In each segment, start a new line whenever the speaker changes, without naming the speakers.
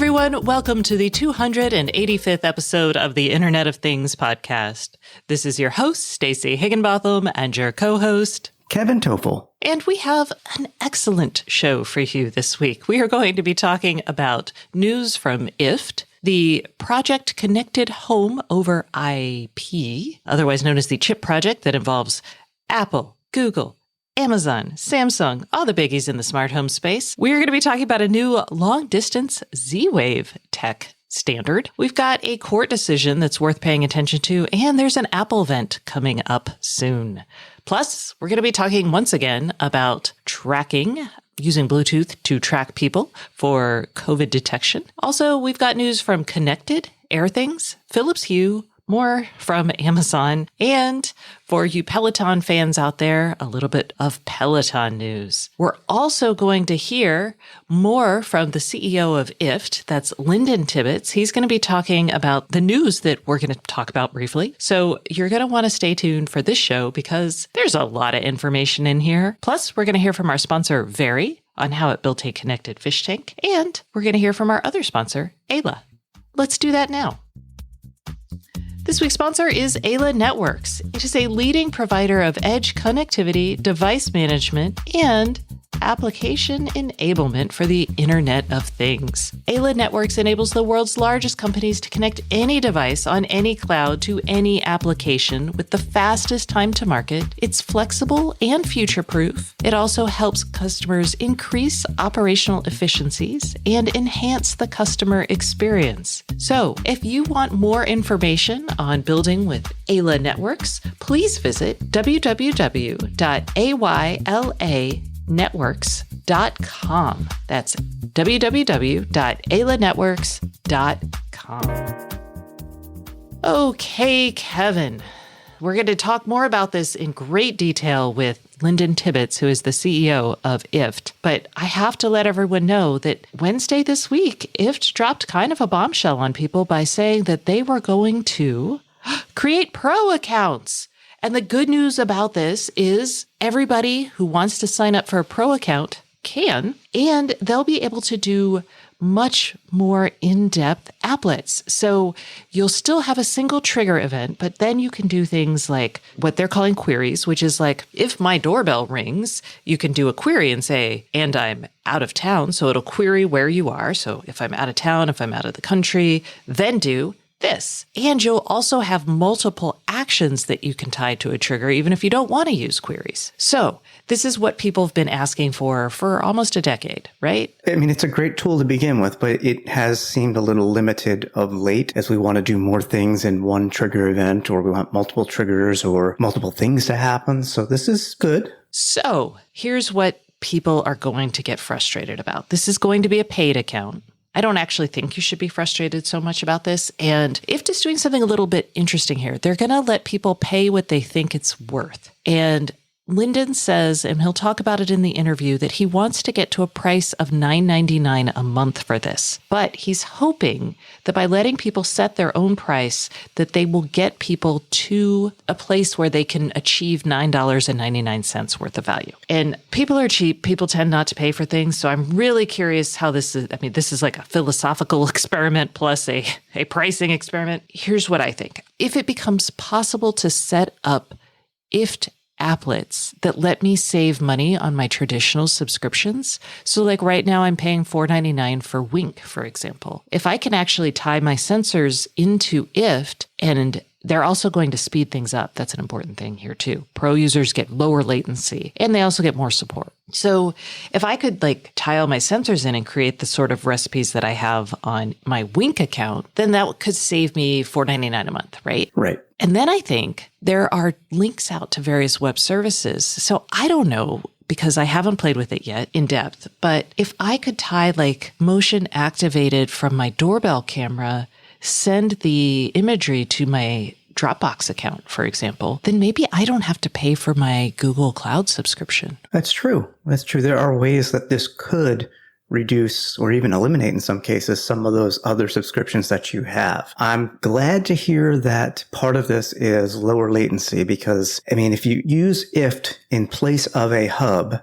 everyone. Welcome to the 285th episode of the Internet of Things podcast. This is your host, Stacey Higginbotham, and your co-host,
Kevin Toffel.
And we have an excellent show for you this week. We are going to be talking about news from IFTTT, the Project Connected Home over IP, otherwise known as the CHIP project that involves Apple, Google, Amazon, Samsung, all the biggies in the smart home space. We're going to be talking about a new long-distance Z-Wave tech standard. We've got a court decision that's worth paying attention to, and there's an Apple event coming up soon. Plus, we're going to be talking once again about tracking, using Bluetooth to track people for COVID detection. Also, we've got news from Connected, AirThings, Philips Hue, more from Amazon, and for you Peloton fans out there, a little bit of Peloton news. We're also going to hear more from the CEO of IFTTT, that's Lyndon. He's going to be talking about the news that we're going to talk about briefly. So you're going to want to stay tuned for this show because there's a lot of information in here. Plus, we're going to hear from our sponsor, Very, on how it built a connected fish tank. And we're going to hear from our other sponsor, Ayla. Let's do that now. This week's sponsor is Ayla Networks. It is a leading provider of edge connectivity, device management, and application enablement for the Internet of Things. Ayla Networks enables the world's largest companies to connect any device on any cloud to any application with the fastest time to market. It's flexible and future-proof. It also helps customers increase operational efficiencies and enhance the customer experience. So, if you want more information on building with Ayla Networks, please visit www.aylanetworks.com. That's www.aylanetworks.com. Okay, Kevin, we're going to talk more about this in great detail with Lyndon, who is the CEO of IFTTT. But I have to let everyone know that Wednesday this week, IFTTT dropped kind of a bombshell on people by saying that they were going to create pro accounts. And the good news about this is everybody who wants to sign up for a pro account can, and they'll be able to do much more in-depth applets. So you'll still have a single trigger event, but then you can do things like what they're calling queries, which is like, if my doorbell rings, you can do a query and say, and I'm out of town. So it'll query where you are. So if I'm out of town, if I'm out of the country, then do this. And you'll also have multiple actions that you can tie to a trigger, even if you don't want to use queries. So this is what people have been asking for almost a decade, right?
I mean, it's a great tool to begin with, but it has seemed a little limited of late as we want to do more things in one trigger event, or we want multiple triggers or multiple things to happen. So this is good. So
here's what people are going to get frustrated about. This is going to be a paid account. I don't actually think you should be frustrated so much about this. And IFTTT is doing something a little bit interesting here. They're going to let people pay what they think it's worth. And Lyndon says, and he'll talk about it in the interview, that he wants to get to a price of $9.99 a month for this. But he's hoping that by letting people set their own price, that they will get people to a place where they can achieve $9.99 worth of value. And people are cheap. People tend not to pay for things. So I'm really curious how this is. I mean, this is like a philosophical experiment plus a pricing experiment. Here's what I think. If it becomes possible to set up IFTTT applets that let me save money on my traditional subscriptions. So like right now I'm paying $4.99 for Wink, for example. If I can actually tie my sensors into IFTTT, and they're also going to speed things up. That's an important thing here too. Pro users get lower latency and they also get more support. So if I could like tie all my sensors in and create the sort of recipes that I have on my Wink account, then that could save me $4.99 a month, right?
Right.
And then I think there are links out to various web services. So I don't know, because I haven't played with it yet in depth, but if I could tie like motion activated from my doorbell camera, send the imagery to my Dropbox account, for example, then maybe I don't have to pay for my Google Cloud subscription.
That's true. That's true. There are ways that this could reduce or even eliminate in some cases some of those other subscriptions that you have. I'm glad to hear that part of this is lower latency because, I mean, if you use IFTTT in place of a hub,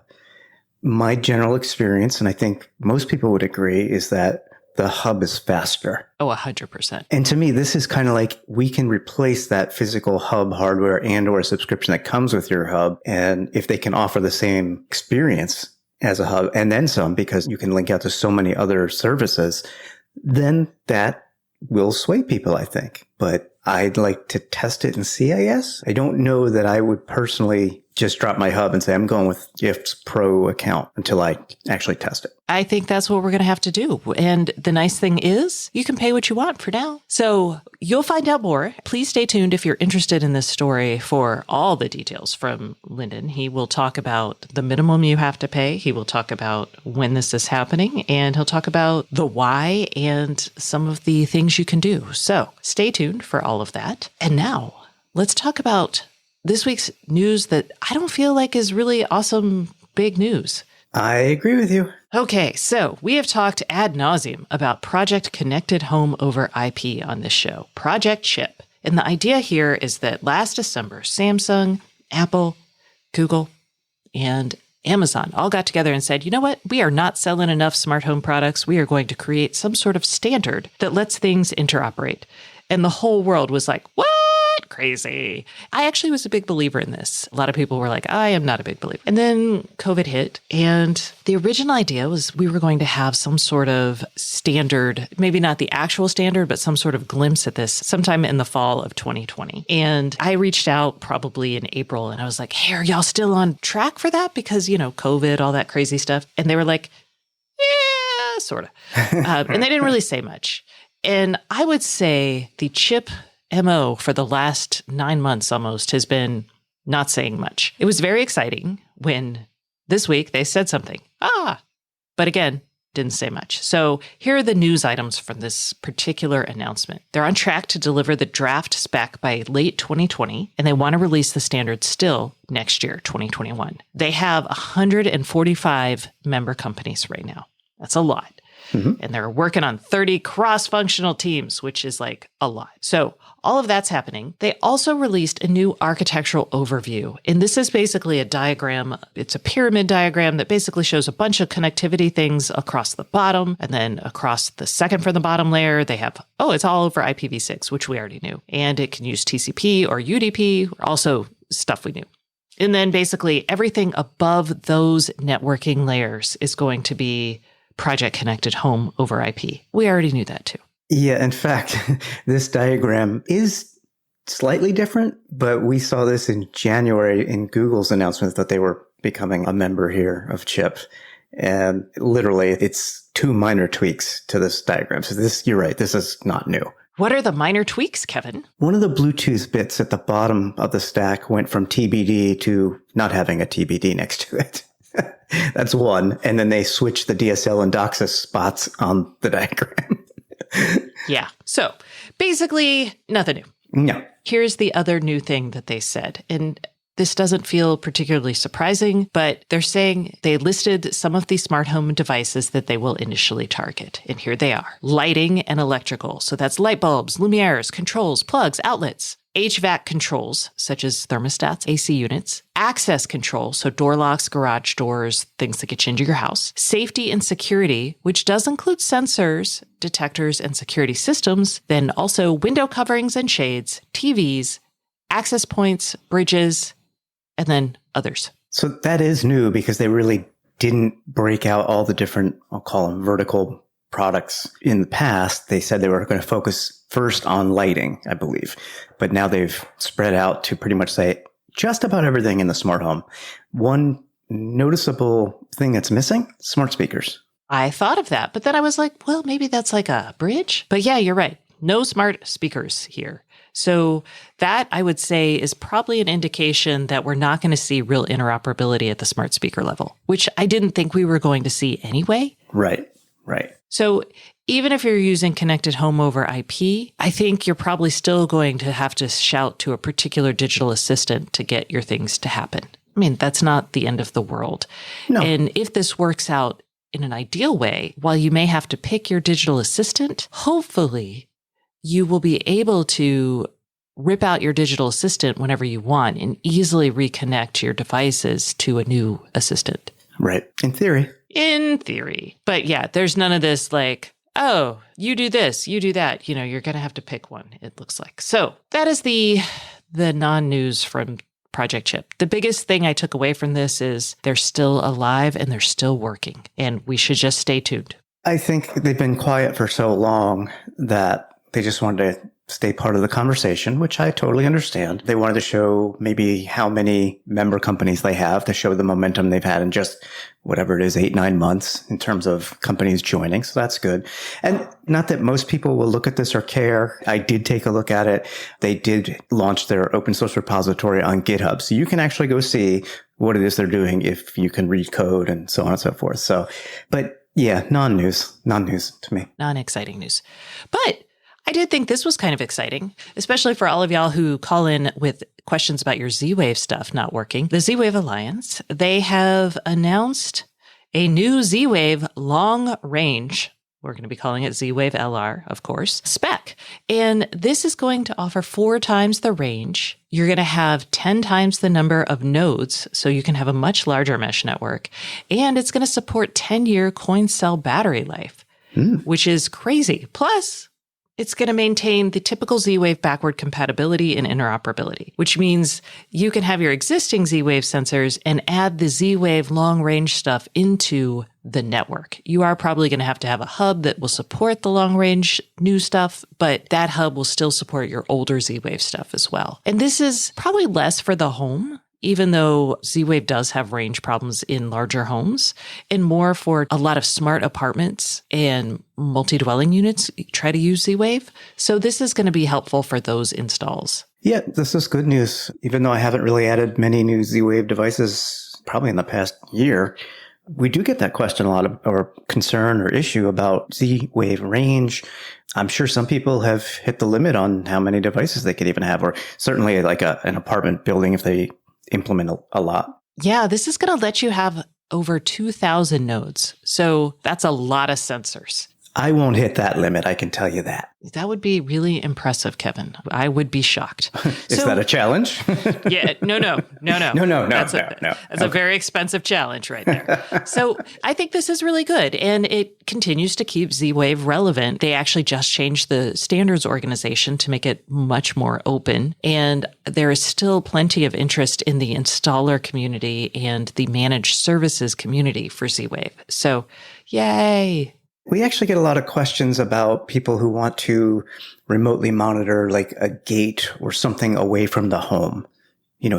my general experience, and I think most people would agree, is that the hub is faster.
Oh, 100%.
And to me, this is kind of like we can replace that physical hub hardware and or a subscription that comes with your hub. And if they can offer the same experience as a hub and then some, because you can link out to so many other services, then that will sway people, I think. But I'd like to test it and see, I guess. I don't know that I would personally just drop my hub and say, I'm going with Gift's Pro account until I actually test it.
I think that's what we're going to have to do. And the nice thing is you can pay what you want for now. So you'll find out more. Please stay tuned if you're interested in this story for all the details from Lyndon. He will talk about the minimum you have to pay. He will talk about when this is happening, and he'll talk about the why and some of the things you can do. So stay tuned for all of that. And now let's talk about this week's news that I don't feel like is really awesome big news.
I agree with you.
Okay, so we have talked ad nauseum about Project Connected Home over IP on this show, Project Chip. And the idea here is that last December, Samsung, Apple, Google, and Amazon all got together and said, you know what? We are not selling enough smart home products. We are going to create some sort of standard that lets things interoperate. And the whole world was like, what? Crazy. I actually was a big believer in this. A lot of people were like, I am not a big believer. And then COVID hit, and the original idea was we were going to have some sort of standard, maybe not the actual standard, but some sort of glimpse at this sometime in the fall of 2020. And I reached out probably in April, and I was like, hey, are y'all still on track for that? Because, COVID, all that crazy stuff. And they were like, yeah, sort of. And they didn't really say much. And I would say the chip MO for the last 9 months almost has been not saying much. It was very exciting when this week they said something. But again, didn't say much. So here are the news items from this particular announcement. They're on track to deliver the draft spec by late 2020, and they want to release the standard still next year, 2021. They have 145 member companies right now. That's a lot. Mm-hmm. And they're working on 30 cross-functional teams, which is like a lot. So all of that's happening. They also released a new architectural overview. And this is basically a diagram. It's a pyramid diagram that basically shows a bunch of connectivity things across the bottom. And then across the second from the bottom layer, they have, it's all over IPv6, which we already knew. And it can use TCP or UDP, also stuff we knew. And then basically everything above those networking layers is going to be Project Connected Home over IP. We already knew that too.
Yeah, in fact, this diagram is slightly different, but we saw this in January in Google's announcement that they were becoming a member here of CHIP. And literally, it's 2 minor tweaks to this diagram. So you're right, this is not new.
What are the minor tweaks, Kevin?
One of the Bluetooth bits at the bottom of the stack went from TBD to not having a TBD next to it. That's one. And then they switched the DSL and DOCSIS spots on the diagram.
Yeah. So basically nothing new.
No.
Here's the other new thing that they said. And this doesn't feel particularly surprising, but they're saying they listed some of the smart home devices that they will initially target. And here they are. Lighting and electrical. So that's light bulbs, luminaires, controls, plugs, outlets. HVAC controls, such as thermostats, AC units, access control, so door locks, garage doors, things that get you into your house, safety and security, which does include sensors, detectors, and security systems, then also window coverings and shades, TVs, access points, bridges, and then others.
So that is new because they really didn't break out all the different, I'll call them vertical products. In the past, they said they were going to focus first on lighting, I believe. But now they've spread out to pretty much say just about everything in the smart home. One noticeable thing that's missing, smart speakers.
I thought of that, but then I was like, well, maybe that's like a bridge. But yeah, you're right. No smart speakers here. So that, I would say, is probably an indication that we're not going to see real interoperability at the smart speaker level, which I didn't think we were going to see anyway.
Right.
So even if you're using connected home over IP, I think you're probably still going to have to shout to a particular digital assistant to get your things to happen. I mean, that's not the end of the world. No. And if this works out in an ideal way, while you may have to pick your digital assistant, hopefully you will be able to rip out your digital assistant whenever you want and easily reconnect your devices to a new assistant.
Right. In theory.
In theory. But yeah, there's none of this like, oh, you do this, you do that. You're going to have to pick one, it looks like. So that is the non-news from Project Chip. The biggest thing I took away from this is they're still alive and they're still working, and we should just stay tuned.
I think they've been quiet for so long that they just wanted to stay part of the conversation, which I totally understand. They wanted to show maybe how many member companies they have to show the momentum they've had in just whatever it is, 8-9 months in terms of companies joining. So that's good. And not that most people will look at this or care. I did take a look at it. They did launch their open source repository on GitHub. So you can actually go see what it is they're doing if you can read code and so on and so forth. So, but yeah, non-news to me.
Non-exciting news. But I did think this was kind of exciting, especially for all of y'all who call in with questions about your Z-Wave stuff not working. The Z-Wave Alliance, they have announced a new Z-Wave long range, we're going to be calling it Z-Wave LR, of course, spec. And this is going to offer 4 times the range. You're going to have 10 times the number of nodes, so you can have a much larger mesh network. And it's going to support 10-year coin cell battery life, which is crazy. Plus, it's going to maintain the typical Z-Wave backward compatibility and interoperability, which means you can have your existing Z-Wave sensors and add the Z-Wave long-range stuff into the network. You are probably going to have a hub that will support the long-range new stuff, but that hub will still support your older Z-Wave stuff as well. And this is probably less for the home, even though Z-Wave does have range problems in larger homes, and more for a lot of smart apartments and multi-dwelling units try to use Z-Wave. So this is going to be helpful for those installs.
Yeah, this is good news. Even though I haven't really added many new Z-Wave devices probably in the past year, we do get that question a lot of, or concern or issue about Z-Wave range. I'm sure some people have hit the limit on how many devices they could even have, or certainly like an apartment building if they implement a lot.
Yeah, this is going to let you have over 2,000 nodes. So that's a lot of sensors.
I won't hit that limit, I can tell you that.
That would be really impressive, Kevin. I would be shocked.
Is that a challenge?
Yeah, no. That's a very expensive challenge right there. So I think this is really good, and it continues to keep Z-Wave relevant. They actually just changed the standards organization to make it much more open, and there is still plenty of interest in the installer community and the managed services community for Z-Wave. So, yay!
We actually get a lot of questions about people who want to remotely monitor like a gate or something away from the home,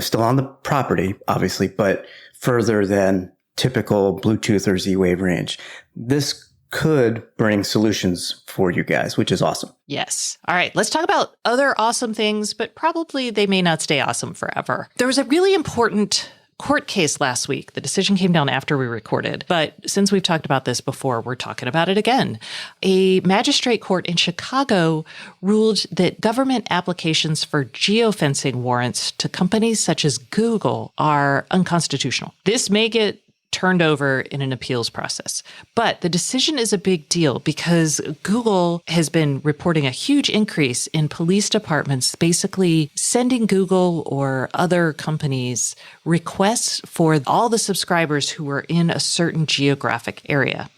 still on the property, obviously, but further than typical Bluetooth or Z-Wave range. This could bring solutions for you guys, which is awesome.
Yes. All right. Let's talk about other awesome things, but probably they may not stay awesome forever. There was a really important court case last week. The decision came down after we recorded, but since we've talked about this before, we're talking about it again. A magistrate court in Chicago ruled that government applications for geofencing warrants to companies such as Google are unconstitutional. This may get turned over in an appeals process. But the decision is a big deal because Google has been reporting a huge increase in police departments basically sending Google or other companies requests for all the subscribers who are in a certain geographic area.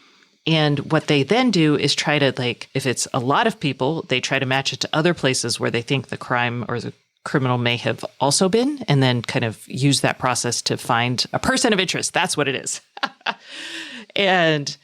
And what they then do is try to, if it's a lot of people, they try to match it to other places where they think the crime or the criminal may have also been, and then kind of use that process to find a person of interest. That's what it is. And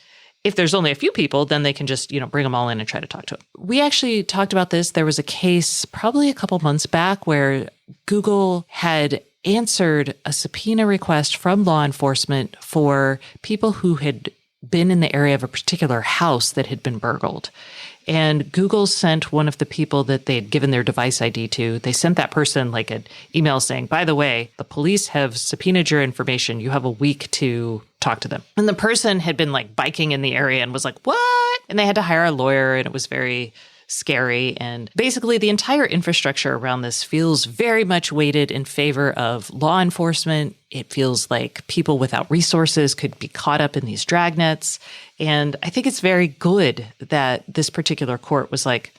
if there's only a few people, then they can just, bring them all in and try to talk to them. We actually talked about this. There was a case probably a couple months back where Google had answered a subpoena request from law enforcement for people who had been in the area of a particular house that had been burgled. And Google sent one of the people that they had given their device ID to, they sent that person an email saying, by the way, the police have subpoenaed your information. You have a week to talk to them. And the person had been biking in the area and was like, what? And they had to hire a lawyer, and it was very scary. And basically the entire infrastructure around this feels very much weighted in favor of law enforcement. It feels like people without resources could be caught up in these dragnets. And I think it's very good that this particular court was like,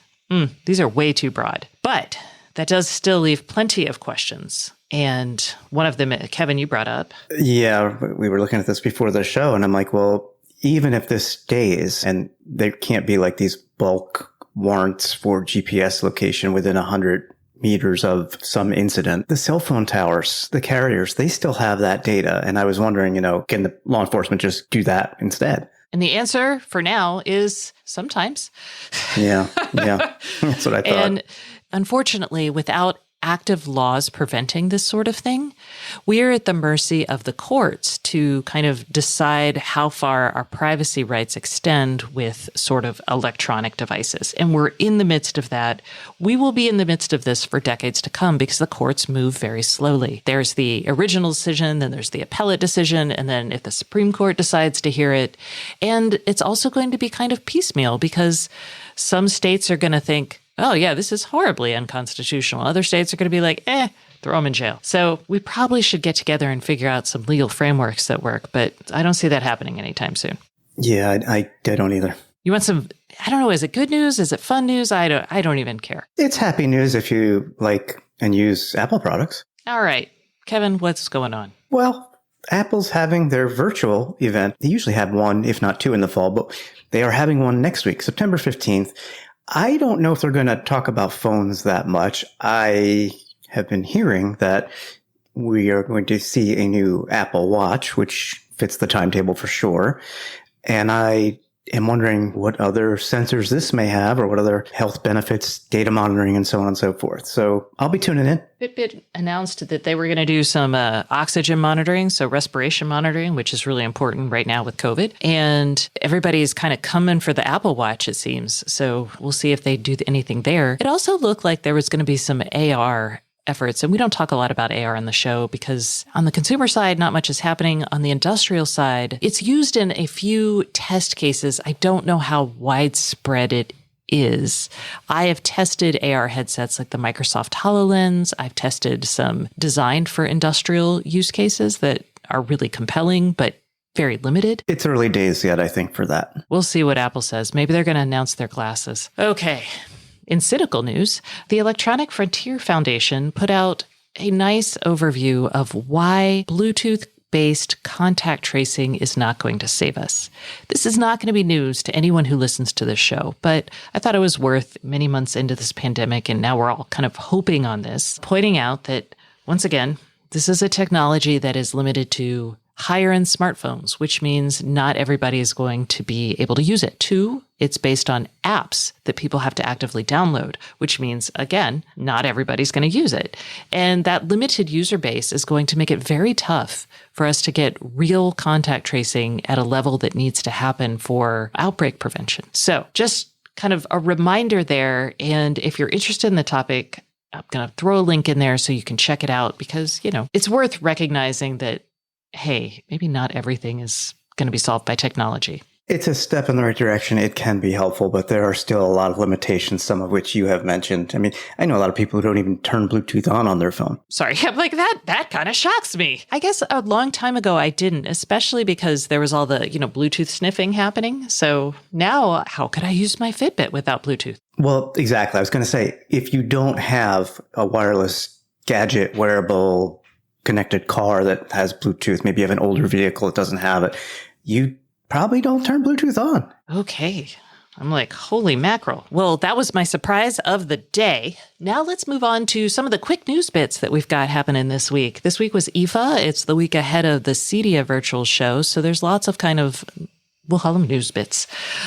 these are way too broad. But that does still leave plenty of questions. And one of them, Kevin, you brought up.
Yeah, we were looking at this before the show, and I'm like, well, even if this stays, and there can't be like these bulk warrants for GPS location within 100 meters of some incident, the cell phone towers, the carriers, they still have that data. And I was wondering, can the law enforcement just do that instead?
And the answer for now is sometimes.
Yeah. That's what I thought.
And unfortunately, without active laws preventing this sort of thing, we are at the mercy of the courts to kind of decide how far our privacy rights extend with sort of electronic devices. And we're in the midst of that. We will be in the midst of this for decades to come because the courts move very slowly. There's the original decision, then there's the appellate decision, and then if the Supreme Court decides to hear it. And it's also going to be kind of piecemeal because some states are going to think, oh, yeah, this is horribly unconstitutional. Other states are going to be like, throw them in jail. So we probably should get together and figure out some legal frameworks that work, but I don't see that happening anytime soon.
Yeah, I don't either.
You want some, I don't know, is it good news? Is it fun news? I don't even care.
It's happy news if you like and use Apple products.
All right. Kevin, what's going on?
Well, Apple's having their virtual event. They usually have one, if not two in the fall, but they are having one next week, September 15th. I don't know if they're going to talk about phones that much. I have been hearing that we are going to see a new Apple Watch, which fits the timetable for sure. And I am wondering what other sensors this may have or what other health benefits, data monitoring, and so on and so forth. So I'll be tuning in.
Fitbit announced that they were going to do some oxygen monitoring, so respiration monitoring, which is really important right now with COVID. And everybody's kind of coming for the Apple Watch, it seems. So we'll see if they do anything there. It also looked like there was going to be some AR efforts. And we don't talk a lot about AR on the show because on the consumer side, not much is happening. On the industrial side, it's used in a few test cases. I don't know how widespread it is. I have tested AR headsets like the Microsoft HoloLens. I've tested some designed for industrial use cases that are really compelling, but very limited.
It's early days yet, I think, for that.
We'll see what Apple says. Maybe they're going to announce their glasses. Okay. In cynical news, the Electronic Frontier Foundation put out a nice overview of why Bluetooth-based contact tracing is not going to save us. This is not going to be news to anyone who listens to this show, but I thought it was worth many months into this pandemic, and now we're all kind of hoping on this, pointing out that, once again, this is a technology that is limited to higher-end smartphones, which means not everybody is going to be able to use it. 2, it's based on apps that people have to actively download, which means, again, not everybody's going to use it. And that limited user base is going to make it very tough for us to get real contact tracing at a level that needs to happen for outbreak prevention. So just kind of a reminder there. And if you're interested in the topic, I'm going to throw a link in there so you can check it out because, it's worth recognizing that hey, maybe not everything is going to be solved by technology.
It's a step in the right direction. It can be helpful, but there are still a lot of limitations, some of which you have mentioned. I mean, I know a lot of people who don't even turn Bluetooth on their phone.
Sorry, I'm like, that kind of shocks me. I guess a long time ago I didn't, especially because there was all the, Bluetooth sniffing happening. So now how could I use my Fitbit without Bluetooth?
Well, exactly. I was going to say, if you don't have a wireless gadget, wearable, connected car that has Bluetooth, maybe you have an older vehicle that doesn't have it, you probably don't turn Bluetooth on. Okay.
I'm like, holy mackerel. Well, that was my surprise of the day. Now let's move on to some of the quick news bits that we've got happening this week. This week was IFA. It's the week ahead of the CEDIA virtual show. So there's lots of kind of, we'll call them news bits.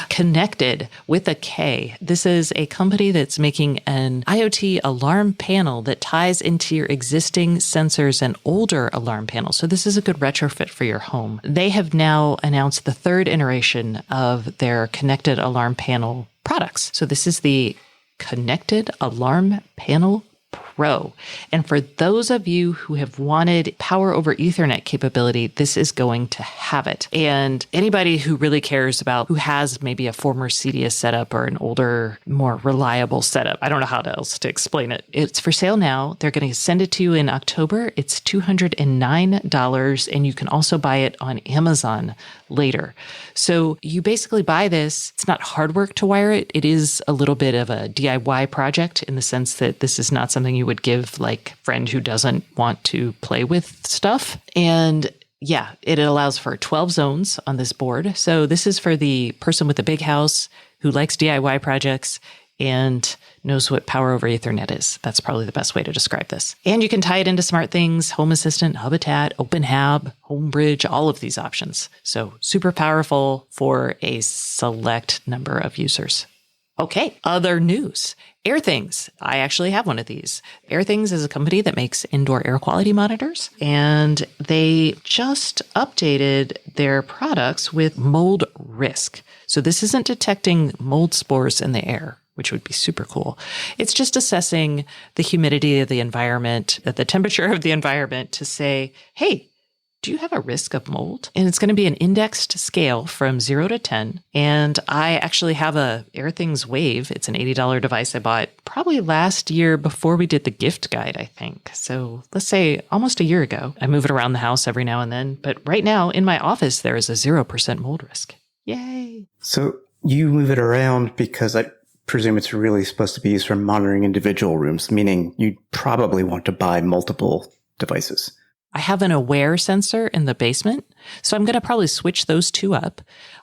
Connected with a K. This is a company that's making an IoT alarm panel that ties into your existing sensors and older alarm panels. So this is a good retrofit for your home. They have now announced the 3rd iteration of their connected alarm panel products. So this is the Connected Alarm Panel Pro. And for those of you who have wanted power over Ethernet capability, this is going to have it. And anybody who really cares about who has maybe a former CEDIA setup or an older, more reliable setup, I don't know how else to explain it. It's for sale now. They're going to send it to you in October. It's $209, and you can also buy it on Amazon later. So you basically buy this. It's not hard work to wire it. It is a little bit of a DIY project in the sense that this is not something you would give like a friend who doesn't want to play with stuff. And yeah, it allows for 12 zones on this board. So this is for the person with a big house who likes DIY projects and knows what power over Ethernet is. That's probably the best way to describe this. And you can tie it into SmartThings, Home Assistant, Habitat, OpenHab, HomeBridge, all of these options. So super powerful for a select number of users. Okay, other news. AirThings. I actually have one of these. AirThings is a company that makes indoor air quality monitors, and they just updated their products with mold risk. So this isn't detecting mold spores in the air, which would be super cool. It's just assessing the humidity of the environment, the temperature of the environment to say, hey, do you have a risk of mold? And it's going to be an indexed scale from 0 to 10. And I actually have a AirThings Wave. It's an $80 device I bought probably last year before we did the gift guide, I think. So let's say almost a year ago. I move it around the house every now and then. But right now in my office, there is a 0% mold risk. Yay.
So you move it around because I presume it's really supposed to be used for monitoring individual rooms, meaning you probably want to buy multiple devices.
I have an Aware sensor in the basement, so I'm going to probably switch those two up.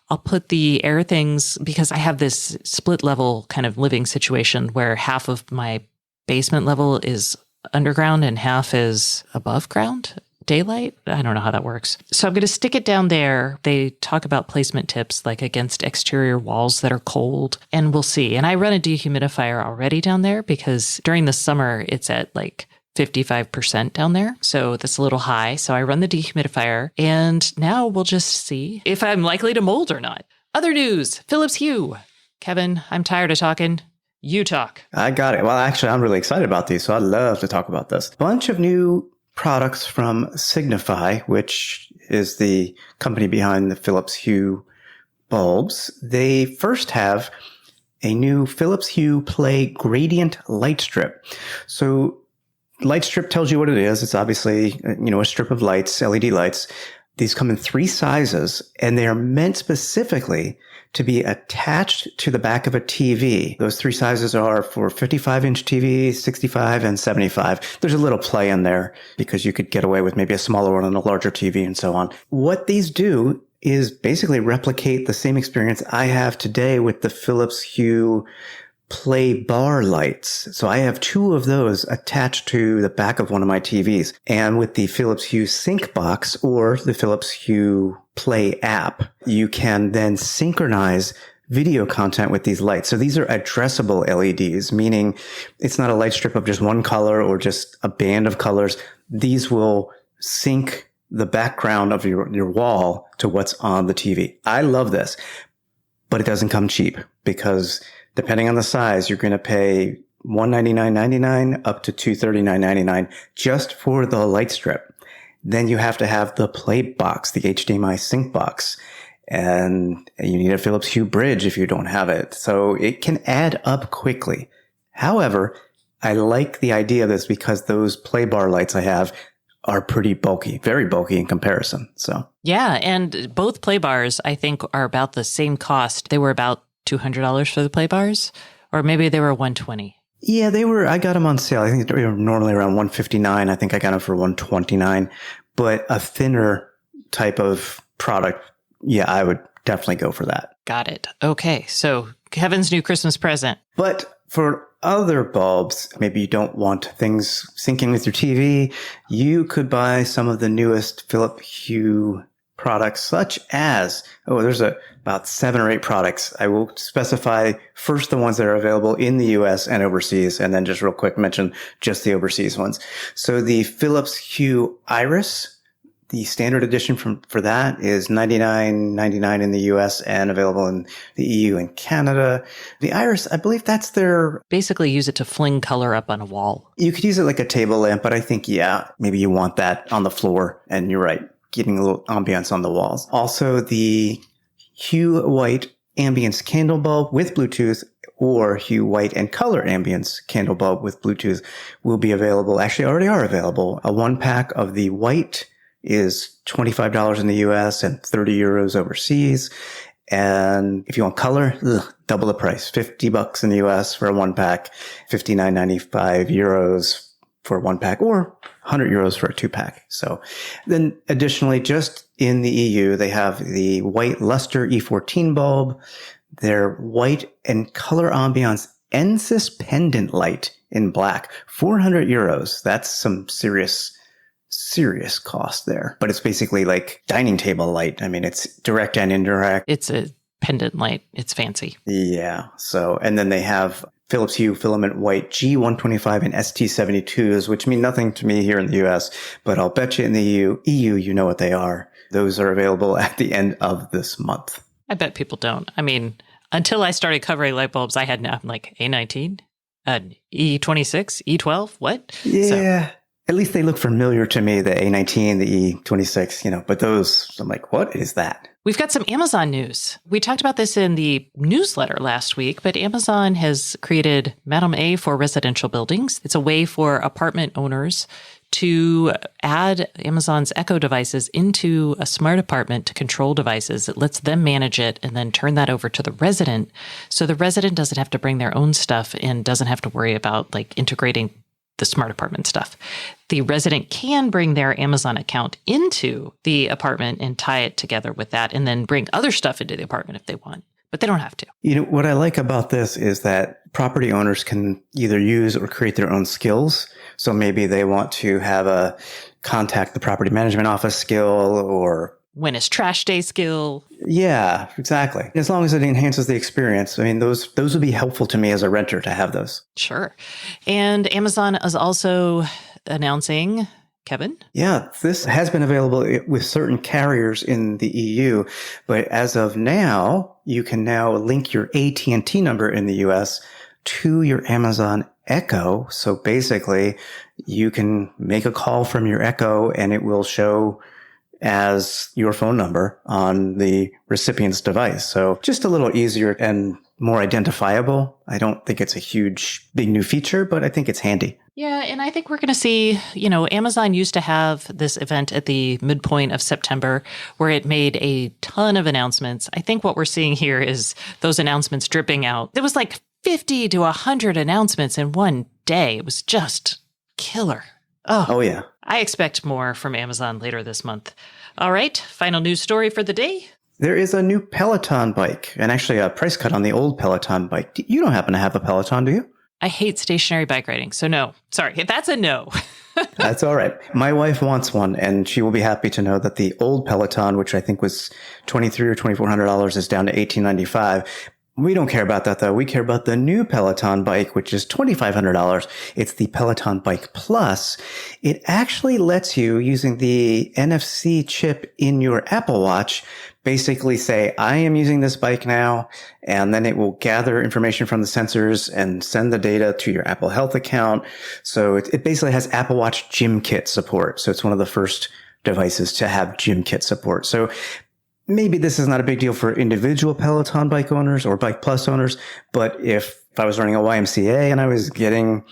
I'll put the AirThings, because I have this split level kind of living situation where half of my basement level is underground and half is above ground. Daylight? I don't know how that works. So I'm going to stick it down there. They talk about placement tips like against exterior walls that are cold, and we'll see. And I run a dehumidifier already down there because during the summer it's at like 55% down there. So that's a little high. So I run the dehumidifier, and now we'll just see if I'm likely to mold or not. Other news, Philips Hue. Kevin, I'm tired of talking. You talk.
I got it. Well, actually, I'm really excited about these, so I'd love to talk about this. Bunch of new products from Signify, which is the company behind the Philips Hue bulbs. They first have a new Philips Hue Play Gradient Light Strip. So light strip tells you what it is. It's obviously, a strip of lights, LED lights. These come in 3 sizes, and they are meant specifically to be attached to the back of a TV. Those 3 sizes are for 55-inch TV, 65, and 75. There's a little play in there because you could get away with maybe a smaller one on a larger TV and so on. What these do is basically replicate the same experience I have today with the Philips Hue Play bar lights. So I have 2 of those attached to the back of one of my TVs. And with the Philips Hue Sync box or the Philips Hue Play app, you can then synchronize video content with these lights. So these are addressable LEDs, meaning it's not a light strip of just one color or just a band of colors. These will sync the background of your wall to what's on the TV. I love this, but it doesn't come cheap because depending on the size, you're going to pay $199.99 up to $239.99 just for the light strip. Then you have to have the play box, the HDMI sync box, and you need a Philips Hue bridge if you don't have it. So it can add up quickly. However, I like the idea of this because those play bar lights I have are pretty bulky, very bulky in comparison. So
yeah, and both play bars I think are about the same cost. They were about $200 for the play bars, or maybe they were $120.
Yeah, I got them on sale. I think they were normally around $159. I think I got them for $129, but a thinner type of product. Yeah, I would definitely go for that.
Got it. Okay. So Kevin's new Christmas present.
But for other bulbs, maybe you don't want things syncing with your TV. You could buy some of the newest Philips Hue products, such as, there's about 7 or 8 products. I will specify first the ones that are available in the US and overseas, and then just real quick mention just the overseas ones. So the Philips Hue Iris, the standard edition for that is $99.99 in the US and available in the EU and Canada. The Iris, I believe that's their...
Basically use it to fling color up on a wall.
You could use it like a table lamp, but I think, maybe you want that on the floor, and you're right, getting a little ambience on the walls. Also, the Hue White Ambience Candle Bulb with Bluetooth or Hue White and Color Ambience Candle Bulb with Bluetooth will be available. Actually, already are available. A 1-pack of the white is $25 in the US and 30 euros overseas. And if you want color, double the price, $50 in the US for a 1-pack, €59.95 for a 1-pack or 100 euros for a 2-pack. So then additionally, just in the EU, they have the white luster E14 bulb, their white and color ambiance NSYS pendant light in black, 400 euros. That's some serious cost there. But it's basically like dining table light. I mean, it's direct and indirect.
It's a pendant light. It's fancy.
Yeah. So, and then they have Philips Hue filament white G125 and ST72s, which mean nothing to me here in the US, but I'll bet you in the EU, you know what they are. Those are available at the end of this month.
I bet people don't. I mean, until I started covering light bulbs, I had now like A19, E26, E12, what?
Yeah. At least they look familiar to me, the A19, the E26, but those, I'm like, what is that?
We've got some Amazon news. We talked about this in the newsletter last week, but Amazon has created Madam A for residential buildings. It's a way for apartment owners to add Amazon's Echo devices into a smart apartment to control devices. It lets them manage it and then turn that over to the resident. So the resident doesn't have to bring their own stuff and doesn't have to worry about like integrating the smart apartment stuff. The resident can bring their Amazon account into the apartment and tie it together with that and then bring other stuff into the apartment if they want, but they don't have to.
What I like about this is that property owners can either use or create their own skills. So maybe they want to have a contact the property management office skill or
when is trash day skill.
Yeah, exactly. As long as it enhances the experience. I mean, those would be helpful to me as a renter to have those.
Sure. And Amazon is also announcing, Kevin?
Yeah, this has been available with certain carriers in the EU, but as of now, you can now link your AT&T number in the US to your Amazon Echo. So basically, you can make a call from your Echo and it will show as your phone number on the recipient's device. So just a little easier and more identifiable. I don't think it's a big new feature, but I think it's handy.
Yeah, and I think we're going to see, Amazon used to have this event at the midpoint of September where it made a ton of announcements. I think what we're seeing here is those announcements dripping out. There was like 50 to 100 announcements in one day. It was just killer.
Oh, yeah.
I expect more from Amazon later this month. All right, final news story for the day.
There is a new Peloton bike and actually a price cut on the old Peloton bike. You don't happen to have a Peloton, do you?
I hate stationary bike riding, so no. Sorry, that's a no.
That's all right. My wife wants one, and she will be happy to know that the old Peloton, which I think was $2,300 or $2,400, is down to $1,895. We don't care about that, though. We care about the new Peloton bike, which is $2,500. It's the Peloton Bike Plus. It actually lets you, using the NFC chip in your Apple Watch, basically say, I am using this bike now, and then it will gather information from the sensors and send the data to your Apple Health account. So it basically has Apple Watch Gym Kit support. So it's one of the first devices to have Gym Kit support. So maybe this is not a big deal for individual Peloton bike owners or Bike Plus owners, but if I was running a YMCA and I was getting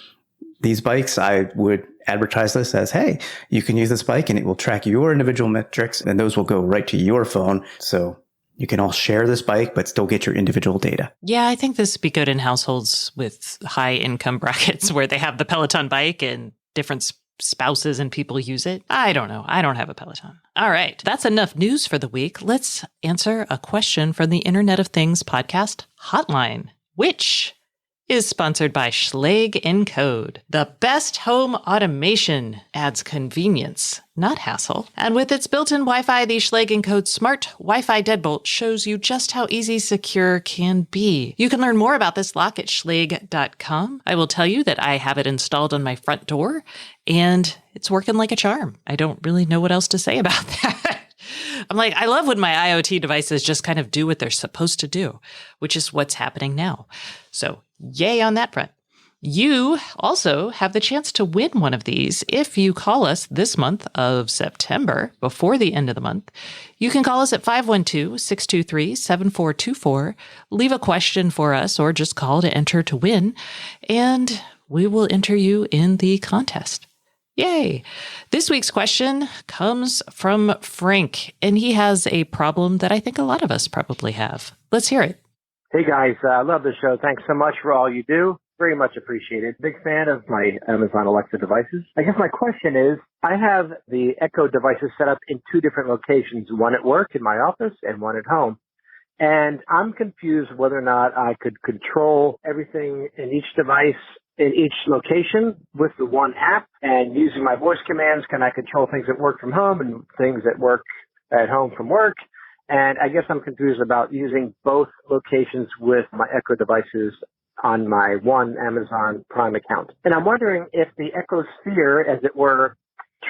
these bikes, I would advertise this as, hey, you can use this bike and it will track your individual metrics and those will go right to your phone. So you can all share this bike, but still get your individual data.
Yeah, I think this would be good in households with high income brackets where they have the Peloton bike and different spouses and people use it. I don't know. I don't have a Peloton. All right. That's enough news for the week. Let's answer a question from the Internet of Things podcast hotline, which is sponsored by Schlage Encode. The best home automation adds convenience, not hassle. And with its built-in Wi-Fi, the Schlage Encode Smart Wi-Fi Deadbolt shows you just how easy secure can be. You can learn more about this lock at schlage.com. I will tell you that I have it installed on my front door, and it's working like a charm. I don't really know what else to say about that. I'm like, I love when my IoT devices just kind of do what they're supposed to do, which is what's happening now. So yay on that front. You also have the chance to win one of these if you call us this month of September before the end of the month. You can call us at 512-623-7424, leave a question for us, or just call to enter to win, and we will enter you in the contest. Yay! This week's question comes from Frank, and he has a problem that I think a lot of us probably have. Let's hear it.
Hey guys, I love the show. Thanks so much for all you do. Very much appreciated. Big fan of my Amazon Alexa devices. I guess my question is, I have the Echo devices set up in two different locations, one at work in my office and one at home. And I'm confused whether or not I could control everything in each device in each location with the one app, and using my voice commands, can I control things at work from home and things at work at home from work? And I guess I'm confused about using both locations with my Echo devices on my one Amazon Prime account. And I'm wondering if the Echo Sphere, as it were,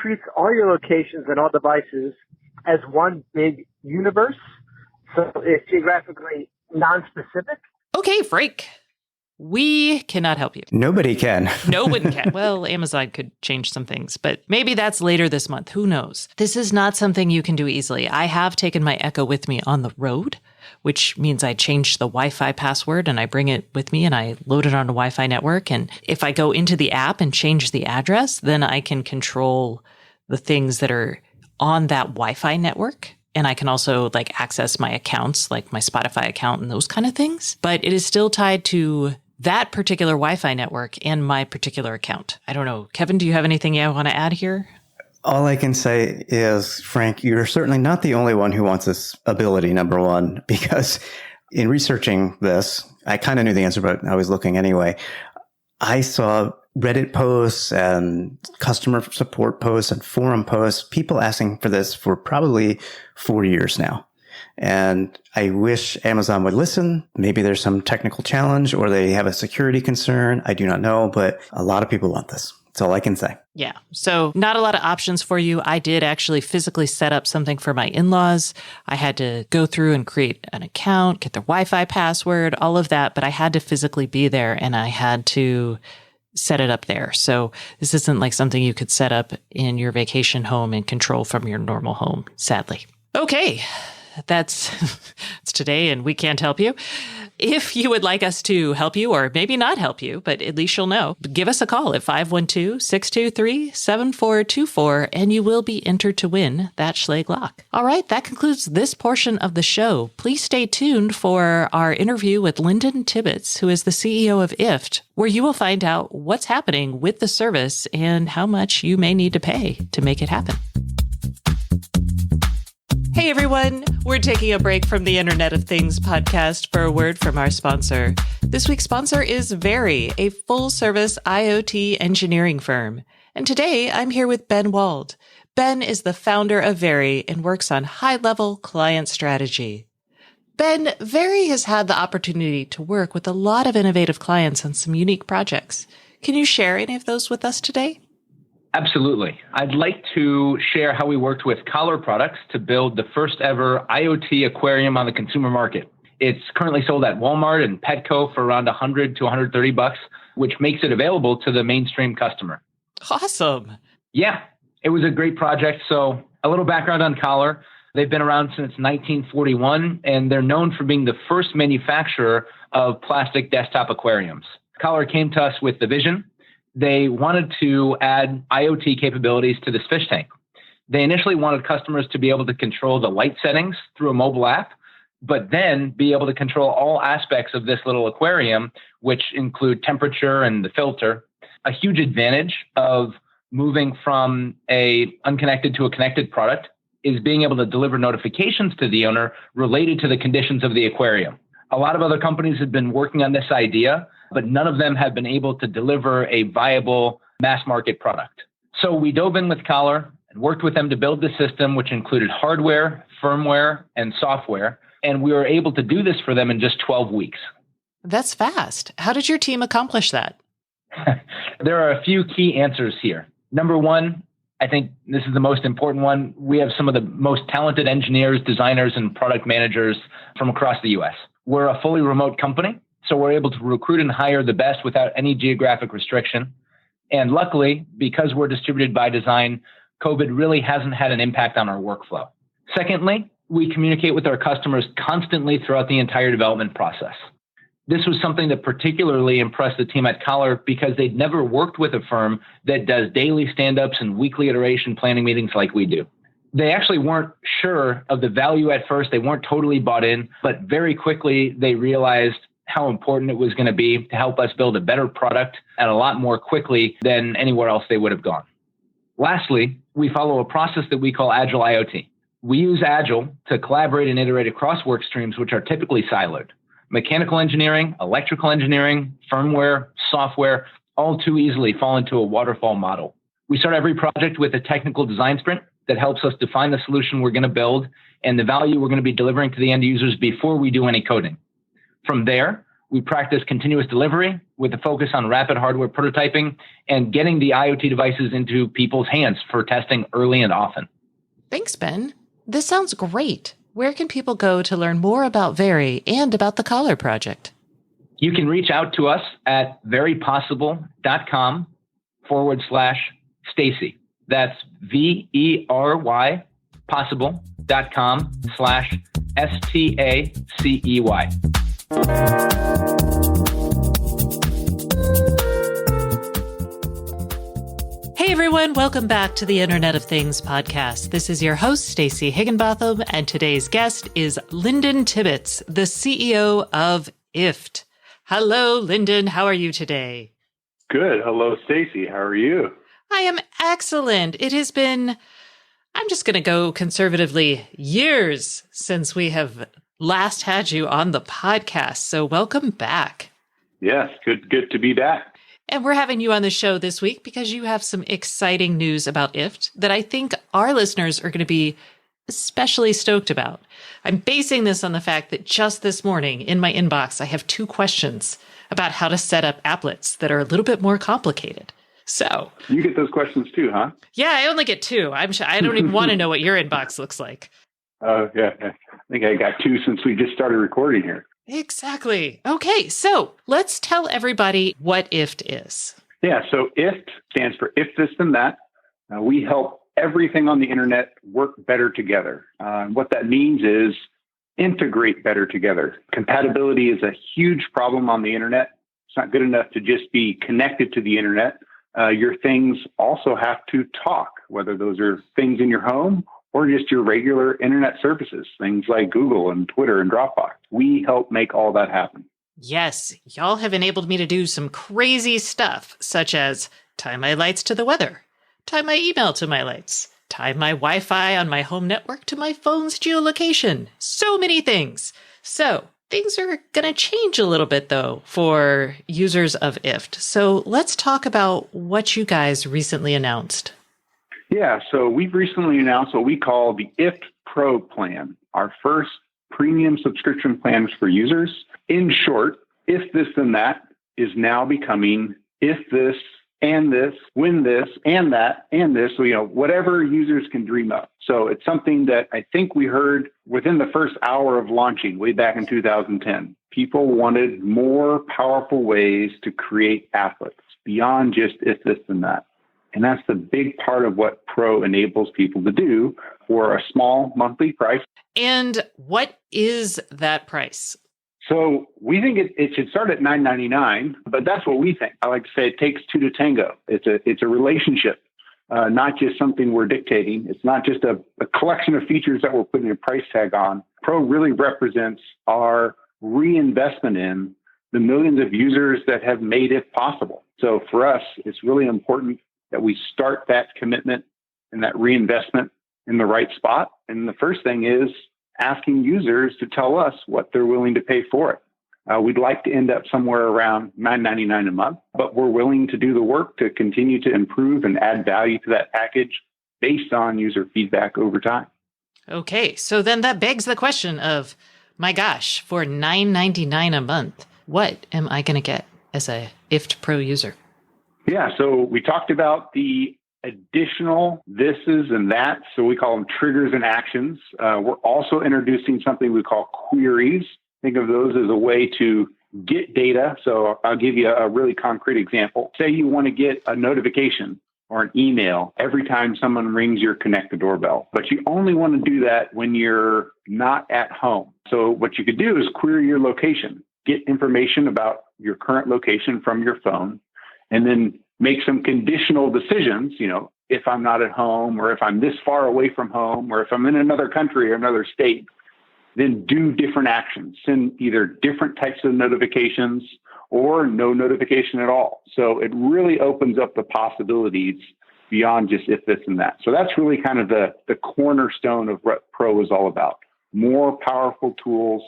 treats all your locations and all devices as one big universe. So it's geographically non-specific.
Okay, Frank. We cannot help you.
Nobody can.
No one can. Well, Amazon could change some things, but maybe that's later this month. Who knows? This is not something you can do easily. I have taken my Echo with me on the road, which means I change the Wi-Fi password and I bring it with me and I load it on a Wi-Fi network. And if I go into the app and change the address, then I can control the things that are on that Wi-Fi network. And I can also access my accounts, like my Spotify account and those kind of things. But it is still tied to that particular Wi-Fi network and my particular account. I don't know. Kevin, do you have anything you want to add here?
All I can say is, Frank, you're certainly not the only one who wants this ability, number one, because in researching this, I kind of knew the answer, but I was looking anyway. I saw Reddit posts and customer support posts and forum posts, people asking for this for probably 4 years now. And I wish Amazon would listen. Maybe there's some technical challenge or they have a security concern. I do not know, but a lot of people want this. That's all I can say.
Yeah. So not a lot of options for you. I did actually physically set up something for my in-laws. I had to go through and create an account, get their Wi-Fi password, all of that. But I had to physically be there and I had to set it up there. So this isn't like something you could set up in your vacation home and control from your normal home, sadly. Okay. That's it's today and we can't help you. If you would like us to help you or maybe not help you, but at least you'll know, give us a call at 512-623-7424 and you will be entered to win that Schlage lock. All right, that concludes this portion of the show. Please stay tuned for our interview with Lyndon Tibbetts, who is the CEO of IFTTT, where you will find out what's happening with the service and how much you may need to pay to make it happen. Hey everyone, we're taking a break from the Internet of Things podcast for a word from our sponsor. This week's sponsor is Very, a full-service IoT engineering firm. And today I'm here with Ben Wald. Ben is the founder of Very and works on high-level client strategy. Ben, Very has had the opportunity to work with a lot of innovative clients on some unique projects. Can you share any of those with us today?
Absolutely. I'd like to share how we worked with Collar Products to build the first ever IoT aquarium on the consumer market. It's currently sold at Walmart and Petco for around $100 to $130, which makes it available to the mainstream customer.
Awesome.
Yeah, it was a great project. So a little background on Collar. They've been around since 1941, and they're known for being the first manufacturer of plastic desktop aquariums. Collar came to us with the vision. They wanted to add IoT capabilities to this fish tank. They initially wanted customers to be able to control the light settings through a mobile app, but then be able to control all aspects of this little aquarium, which include temperature and the filter. A huge advantage of moving from a unconnected to a connected product is being able to deliver notifications to the owner related to the conditions of the aquarium. A lot of other companies have been working on this idea, but none of them have been able to deliver a viable mass market product. So we dove in with Collar and worked with them to build the system, which included hardware, firmware, and software. And we were able to do this for them in just 12 weeks.
That's fast. How did your team accomplish that?
There are a few key answers here. Number one, I think this is the most important one. We have some of the most talented engineers, designers, and product managers from across the U.S. We're a fully remote company, so we're able to recruit and hire the best without any geographic restriction. And luckily, because we're distributed by design, COVID really hasn't had an impact on our workflow. Secondly, we communicate with our customers constantly throughout the entire development process. This was something that particularly impressed the team at Collar because they'd never worked with a firm that does daily stand-ups and weekly iteration planning meetings like we do. They actually weren't sure of the value at first. They weren't totally bought in, but very quickly they realized how important it was going to be to help us build a better product at a lot more quickly than anywhere else they would have gone. Lastly, we follow a process that we call Agile Iot. We use Agile to collaborate and iterate across work streams, which are typically siloed. Mechanical engineering, electrical engineering, firmware, software, all too easily fall into a waterfall model. We start every project with a technical design sprint that helps us define the solution we're going to build and the value we're going to be delivering to the end users before we do any coding. From there, we practice continuous delivery with a focus on rapid hardware prototyping and getting the IoT devices into people's hands for testing early and often.
Thanks, Ben. This sounds great. Where can people go to learn more about Very and about the Collar project?
You can reach out to us at verypossible.com/Stacy. That's VERY possible.com/STACEY.
Hey everyone, welcome back to the Internet of Things podcast. This is your host, Stacey Higginbotham, and today's guest is Lyndon Tibbetts, the CEO of IFTTT. Hello, Lyndon. How are you today?
Good. Hello, Stacey. How are you?
I am excellent. It has been, I'm just going to go conservatively, years since we have last had you on the podcast. So welcome back.
Yes, good to be back.
And we're having you on the show this week because you have some exciting news about IFTTT that I think our listeners are going to be especially stoked about. I'm basing this on the fact that just this morning in my inbox, I have 2 questions about how to set up applets that are a little bit more complicated. So
you get those questions too, huh?
Yeah, I only get 2. I don't even want to know what your inbox looks like.
Yeah. I think I got 2 since we just started recording here.
Exactly. Okay, so let's tell everybody what IFTTT is.
Yeah, so IFTTT stands for If This Then That. We help everything on the internet work better together. What that means is integrate better together. Compatibility is a huge problem on the internet. It's not good enough to just be connected to the internet. Your things also have to talk, whether those are things in your home or just your regular internet services, things like Google and Twitter and Dropbox. We help make all that happen.
Yes, y'all have enabled me to do some crazy stuff, such as tie my lights to the weather, tie my email to my lights, tie my Wi-Fi on my home network to my phone's geolocation. So many things. So things are going to change a little bit, though, for users of IFTTT. So let's talk about what you guys recently announced.
Yeah, so we've recently announced what we call the IFTTT Pro plan, our first premium subscription plans for users. In short, If This Then That is now becoming If This and This, When This and That and This, so whatever users can dream up. So it's something that I think we heard within the first hour of launching way back in 2010. People wanted more powerful ways to create applets beyond just If This Then That. And that's the big part of what Pro enables people to do for a small monthly price. And
what is that price?
So we think it should start at $9.99, but that's what we think. I like to say it takes 2 to tango. It's a relationship, not just something we're dictating. It's not just a collection of features that we're putting a price tag on. Pro really represents our reinvestment in the millions of users that have made it possible. So for us, it's really important that we start that commitment and that reinvestment in the right spot. And the first thing is asking users to tell us what they're willing to pay for it. We'd like to end up somewhere around $9.99 a month, but we're willing to do the work to continue to improve and add value to that package based on user feedback over time.
Okay, so then that begs the question of, my gosh, for $9.99 a month, what am I going to get as a IFTTT Pro user?
Yeah, so we talked about the additional thises and that's, so we call them triggers and actions. We're also introducing something we call queries. Think of those as a way to get data. So I'll give you a really concrete example. Say you want to get a notification or an email every time someone rings your Connect doorbell, but you only want to do that when you're not at home. So what you could do is query your location, get information about your current location from your phone, and then make some conditional decisions, if I'm not at home or if I'm this far away from home or if I'm in another country or another state, then do different actions, send either different types of notifications or no notification at all. So it really opens up the possibilities beyond just if this and that. So that's really kind of the cornerstone of what Pro is all about. More powerful tools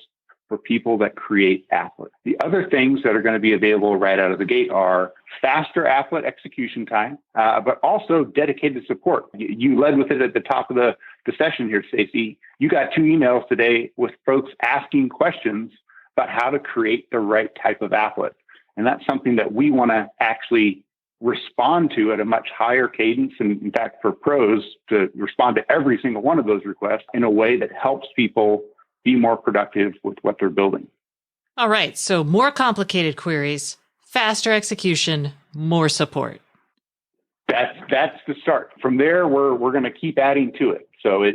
for people that create applet. The other things that are going to be available right out of the gate are faster applet execution time, but also dedicated support. You led with it at the top of the session here, Stacey. You got 2 emails today with folks asking questions about how to create the right type of applet. And that's something that we want to actually respond to at a much higher cadence. And in fact, for pros to respond to every single one of those requests in a way that helps people be more productive with what they're building.
All right. So more complicated queries, faster execution, more support.
That's the start. From there, we're going to keep adding to it. So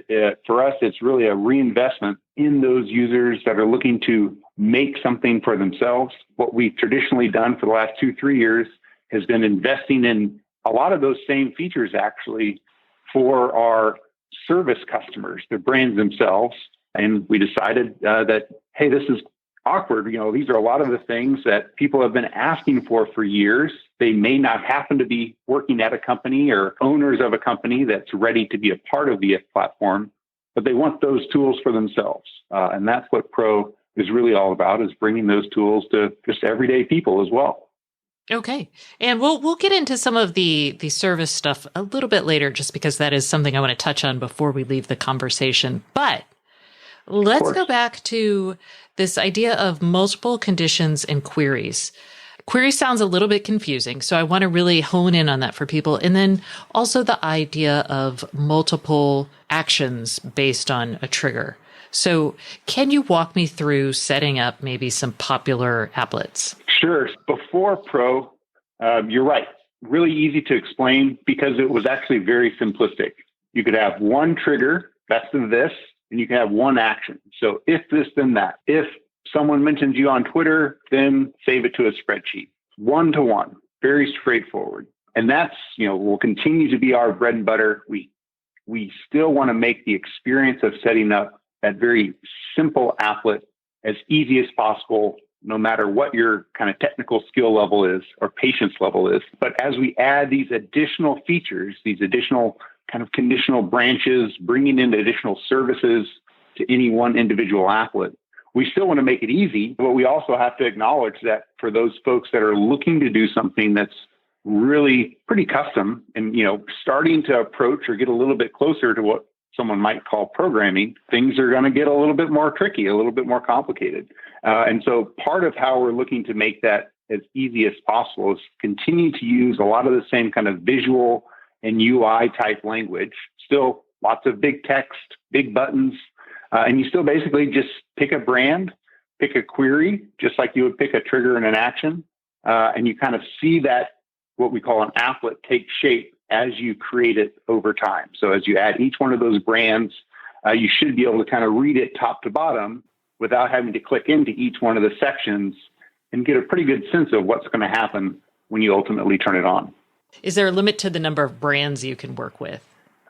for us, it's really a reinvestment in those users that are looking to make something for themselves. What we've traditionally done for the last 2-3 years has been investing in a lot of those same features actually for our service customers, the brands themselves. And we decided that, hey, this is awkward. These are a lot of the things that people have been asking for years. They may not happen to be working at a company or owners of a company that's ready to be a part of the IF platform, but they want those tools for themselves. And that's what Pro is really all about, is bringing those tools to just everyday people as well.
Okay. And we'll get into some of the service stuff a little bit later, just because that is something I want to touch on before we leave the conversation. But let's go back to this idea of multiple conditions and queries. Query sounds a little bit confusing, so I want to really hone in on that for people. And then also the idea of multiple actions based on a trigger. So can you walk me through setting up maybe some popular applets?
Sure. Before Pro, you're right. Really easy to explain because it was actually very simplistic. You could have one trigger, that's the this, and you can have one action. So if this, then that. If someone mentions you on Twitter, then save it to a spreadsheet. 1-to-1, very straightforward. And that's, will continue to be our bread and butter. We still want to make the experience of setting up that very simple applet as easy as possible, no matter what your kind of technical skill level is or patience level is. But as we add these additional features, these additional kind of conditional branches, bringing in additional services to any one individual applet, we still want to make it easy, but we also have to acknowledge that for those folks that are looking to do something that's really pretty custom and, starting to approach or get a little bit closer to what someone might call programming, things are going to get a little bit more tricky, a little bit more complicated. And so part of how we're looking to make that as easy as possible is continue to use a lot of the same kind of visual and UI type language, still lots of big text, big buttons, and you still basically just pick a brand, pick a query, just like you would pick a trigger and an action, and you kind of see that, what we call an applet, take shape as you create it over time. So as you add each one of those brands, you should be able to kind of read it top to bottom without having to click into each one of the sections and get a pretty good sense of what's going to happen when you ultimately turn it on.
Is there a limit to the number of brands you can work with?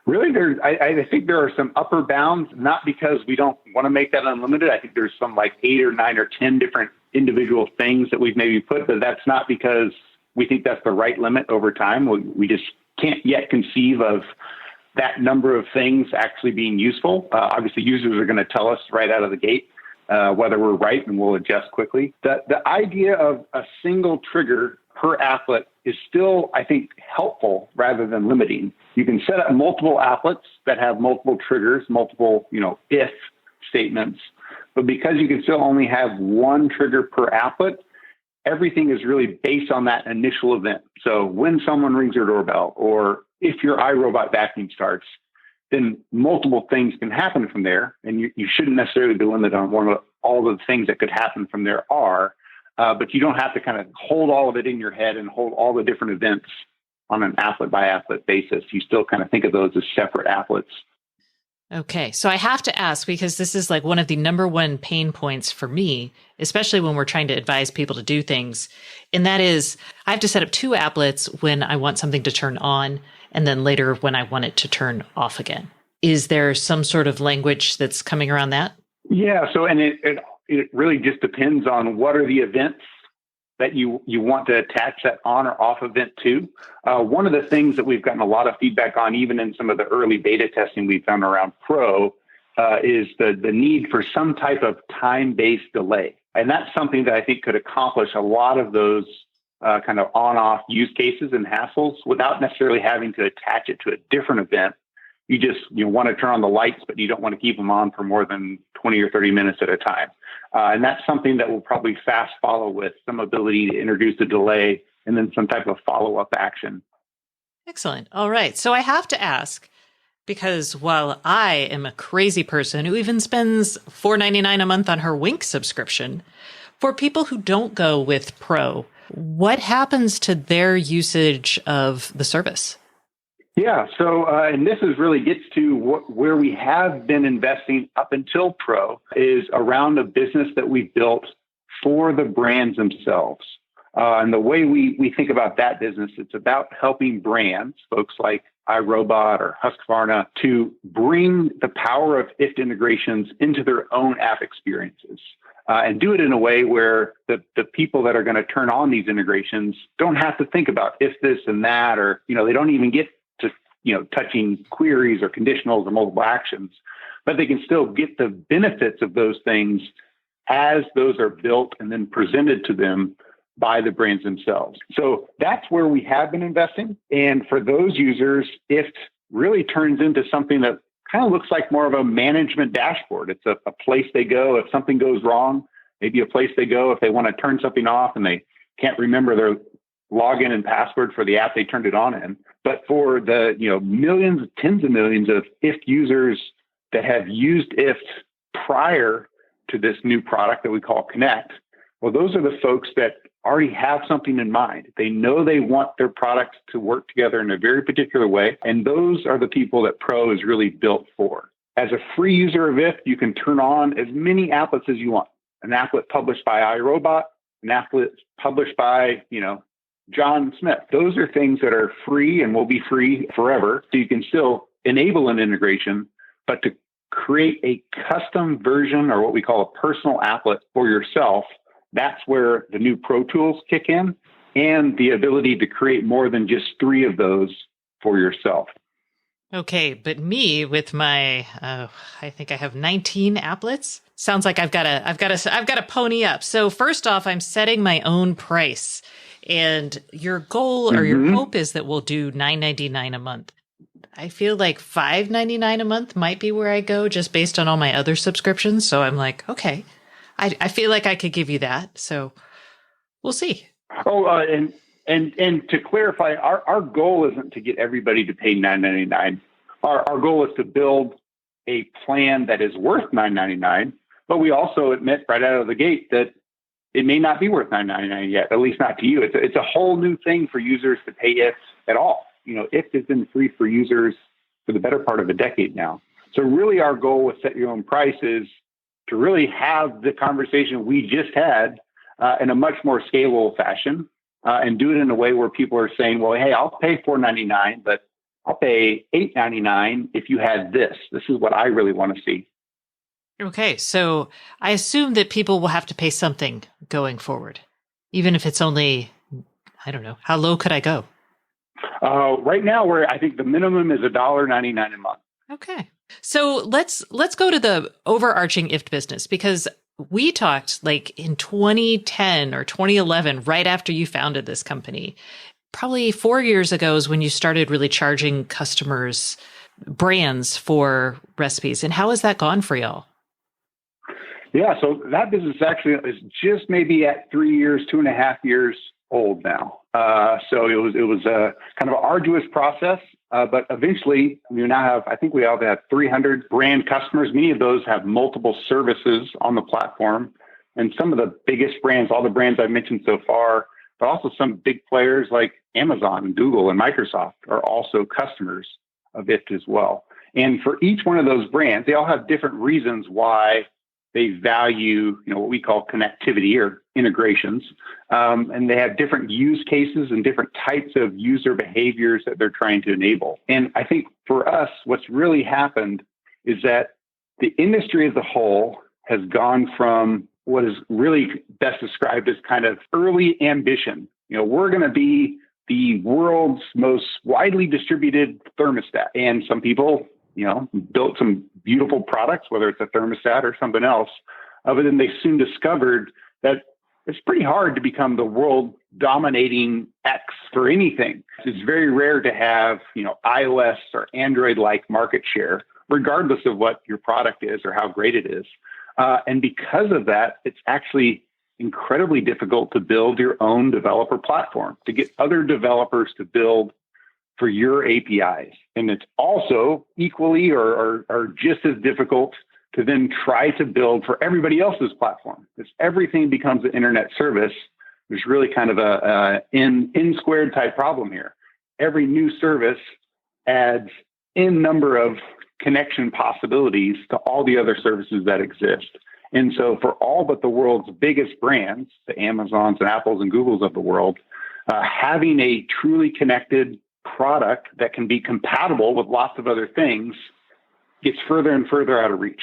Really, I think there are some upper bounds, not because we don't want to make that unlimited. I think there's some like 8 or 9 or 10 different individual things that we've maybe put, but that's not because we think that's the right limit over time. We just can't yet conceive of that number of things actually being useful. Obviously, users are going to tell us right out of the gate whether we're right, and we'll adjust quickly. The idea of a single trigger per applet is still, I think, helpful rather than limiting. You can set up multiple applets that have multiple triggers, multiple, if statements, but because you can still only have one trigger per applet, everything is really based on that initial event. So when someone rings your doorbell, or if your iRobot vacuum starts, then multiple things can happen from there. And you shouldn't necessarily be limited on all the things that could happen from there are, but you don't have to kind of hold all of it in your head and hold all the different events on an applet by applet basis. You still kind of think of those as separate applets.
Okay. So I have to ask, because this is like one of the number one pain points for me, especially when we're trying to advise people to do things. And that is, I have to set up 2 applets when I want something to turn on, and then later when I want it to turn off again. Is there some sort of language that's coming around that?
Yeah. So, and it really just depends on what are the events that you want to attach that on or off event to. One of the things that we've gotten a lot of feedback on, even in some of the early beta testing we've done around Pro, is the need for some type of time-based delay. And that's something that I think could accomplish a lot of those kind of on-off use cases and hassles without necessarily having to attach it to a different event. You just want to turn on the lights, but you don't want to keep them on for more than 20 or 30 minutes at a time. And that's something that will probably fast follow with some ability to introduce a delay and then some type of follow-up action.
Excellent. All right. So I have to ask, because while I am a crazy person who even spends $4.99 a month on her Wink subscription, for people who don't go with Pro, what happens to their usage of the service?
Yeah. So, and this is really gets to where we have been investing up until Pro is around a business that we built for the brands themselves. And the way we think about that business, it's about helping brands, folks like iRobot or Husqvarna, to bring the power of IFT integrations into their own app experiences. And do it in a way where the people that are going to turn on these integrations don't have to think about if this and that, or, they don't even get to, touching queries or conditionals or multiple actions, but they can still get the benefits of those things as those are built and then presented to them by the brands themselves. So that's where we have been investing. And for those users, IFT really turns into something that kind of looks like more of a management dashboard. It's a place they go if something goes wrong, maybe a place they go if they want to turn something off and they can't remember their login and password for the app they turned it on in. But for the millions, tens of millions of IFT users that have used IFT prior to this new product that we call Connect, well, those are the folks that already have something in mind. They know they want their products to work together in a very particular way. And those are the people that Pro is really built for. As a free user of IFT, you can turn on as many applets as you want. An applet published by iRobot, an applet published by, John Smith. Those are things that are free and will be free forever. So you can still enable an integration, but to create a custom version or what we call a personal applet for yourself, that's where the new Pro tools kick in and the ability to create more than just 3 of those for yourself.
Okay, but me with my, I think I have 19 applets. Sounds like I've got to pony up. So first off, I'm setting my own price, and your goal or your hope is that we'll do $9.99 a month. I feel like $5.99 a month might be where I go just based on all my other subscriptions. So I'm like, okay, I feel like I could give you that. So we'll see.
Oh, and to clarify, our goal isn't to get everybody to pay $9.99. Our goal is to build a plan that is worth $9.99, but we also admit right out of the gate that it may not be worth $9.99 yet, at least not to you. It's a whole new thing for users to pay IFT at all. IFT has been free for users for the better part of a decade now. So really our goal with Set Your Own Price is to really have the conversation we just had in a much more scalable fashion and do it in a way where people are saying, well, hey, I'll pay $4.99, but I'll pay $8.99 if you had this. This is what I really want to see.
Okay, so I assume that people will have to pay something going forward, even if it's only, I don't know, how low could I go?
Right now, I think the minimum is $1.99 a month.
Okay. So let's go to the overarching IFT business, because we talked like in 2010 or 2011, right after you founded this company. Probably 4 years ago is when you started really charging customers, brands for recipes. And how has that gone for y'all?
Yeah, so that business actually is just maybe at 3 years, 2.5 years old now. So it was a kind of an arduous process, but eventually we now have, I think we have 300 brand customers. Many of those have multiple services on the platform, and some of the biggest brands, all the brands I've mentioned so far, but also some big players like Amazon and Google and Microsoft are also customers of IFT as well. And for each one of those brands, they all have different reasons why they value, what we call connectivity or integrations. And they have different use cases and different types of user behaviors that they're trying to enable. And I think for us, what's really happened is that the industry as a whole has gone from what is really best described as kind of early ambition. We're going to be the world's most widely distributed thermostat. And some people, built some beautiful products, whether it's a thermostat or something else. But then they soon discovered that it's pretty hard to become the world dominating X for anything. It's very rare to have, iOS or Android-like market share, regardless of what your product is or how great it is. And because of that, it's actually incredibly difficult to build your own developer platform, to get other developers to build for your APIs. And it's also equally or just as difficult to then try to build for everybody else's platform. Because everything becomes an internet service. There's really kind of a N squared type problem here. Every new service adds N number of connection possibilities to all the other services that exist. And so for all but the world's biggest brands, the Amazons and Apples and Googles of the world, having a truly connected product that can be compatible with lots of other things gets further and further out of reach.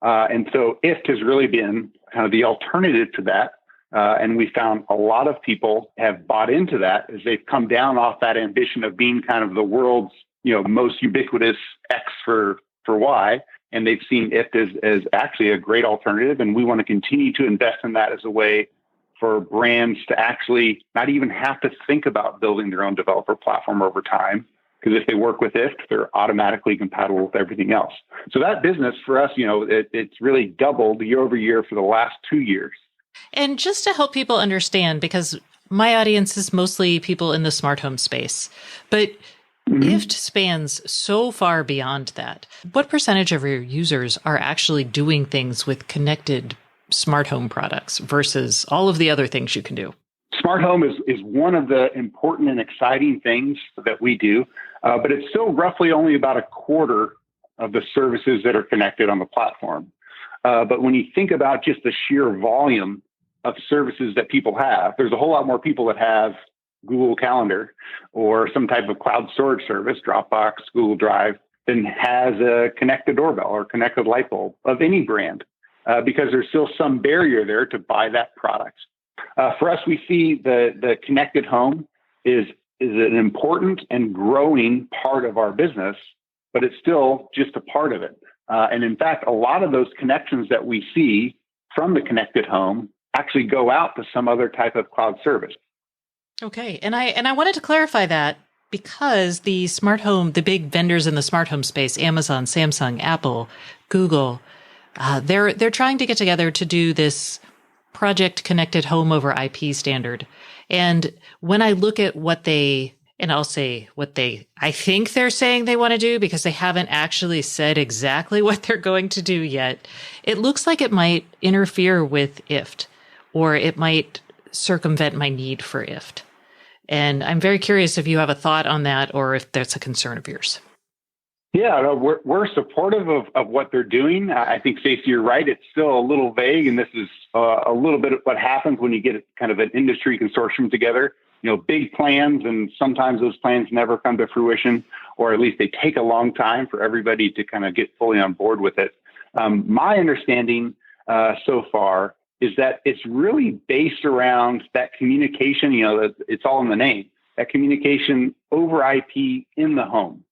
And so IFT has really been kind of the alternative to that. And we found a lot of people have bought into that as they've come down off that ambition of being kind of the world's most ubiquitous X for Y. And they've seen IFT as actually a great alternative. And we want to continue to invest in that as a way for brands to actually not even have to think about building their own developer platform over time. Because if they work with IFT, they're automatically compatible with everything else. So that business for us, it's really doubled year over year for the last 2 years.
And just to help people understand, because my audience is mostly people in the smart home space, but IFT spans so far beyond that. What percentage of your users are actually doing things with connected smart home products versus all of the other things you can do?
Smart home is one of the important and exciting things that we do, but it's still roughly only about a quarter of the services that are connected on the platform. But when you think about just the sheer volume of services that people have, there's a whole lot more people that have Google Calendar or some type of cloud storage service, Dropbox, Google Drive, than has a connected doorbell or connected light bulb of any brand, because there's still some barrier there to buy that product. For us, we see the connected home is an important and growing part of our business, but it's still just a part of it. And in fact, a lot of those connections that we see from the connected home actually go out to some other type of cloud service.
Okay. And I wanted to clarify that because the smart home, the big vendors in the smart home space, Amazon, Samsung, Apple, Google, they're trying to get together to do this Project Connected Home over IP standard. And when I look at what they, and I'll say what I think they're saying they want to do because they haven't actually said exactly what they're going to do yet, it looks like it might interfere with IFT, or it might circumvent my need for IFT. And I'm very curious if you have a thought on that or if that's a concern of yours.
Yeah, no, we're supportive of what they're doing. I think, Stacey, you're right. It's still a little vague, and this is a little bit of what happens when you get kind of an industry consortium together. Big plans, and sometimes those plans never come to fruition, or at least they take a long time for everybody to kind of get fully on board with it. My understanding so far is that it's really based around that communication. It's all in the name. That communication over IP in the home.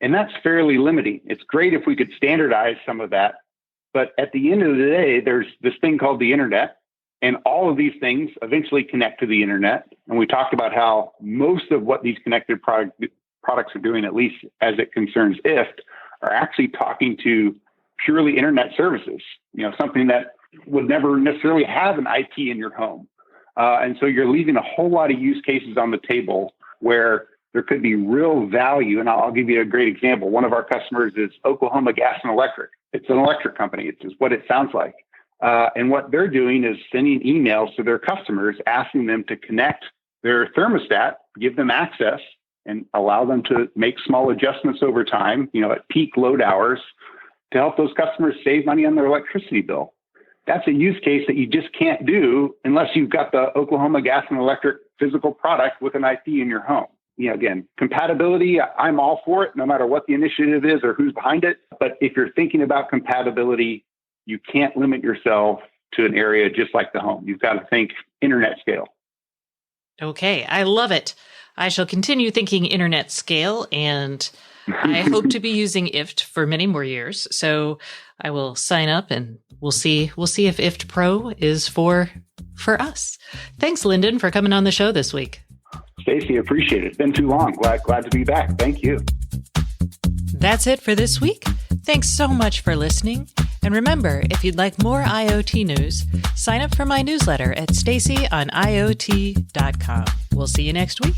And that's fairly limiting. It's great if we could standardize some of that. But at the end of the day, there's this thing called the internet. And all of these things eventually connect to the internet. And we talked about how most of what these connected products are doing, at least as it concerns IFT, are actually talking to purely internet services, something that would never necessarily have an IP in your home. And so you're leaving a whole lot of use cases on the table where there could be real value. And I'll give you a great example. One of our customers is Oklahoma Gas and Electric. It's an electric company. It's just what it sounds like. And what they're doing is sending emails to their customers, asking them to connect their thermostat, give them access, and allow them to make small adjustments over time, at peak load hours to help those customers save money on their electricity bill. That's a use case that you just can't do unless you've got the Oklahoma Gas and Electric physical product with an IP in your home. Again, compatibility, I'm all for it, no matter what the initiative is or who's behind it. But if you're thinking about compatibility, you can't limit yourself to an area just like the home. You've got to think internet scale.
Okay, I love it. I shall continue thinking internet scale, and I hope to be using IFT for many more years. So I will sign up, and we'll see if IFT Pro is for us. Thanks, Lyndon, for coming on the show this week.
Stacey, appreciate it. It's been too long. Glad to be back. Thank you.
That's it for this week. Thanks so much for listening. And remember, if you'd like more IoT news, sign up for my newsletter at stacyoniot.com. We'll see you next week.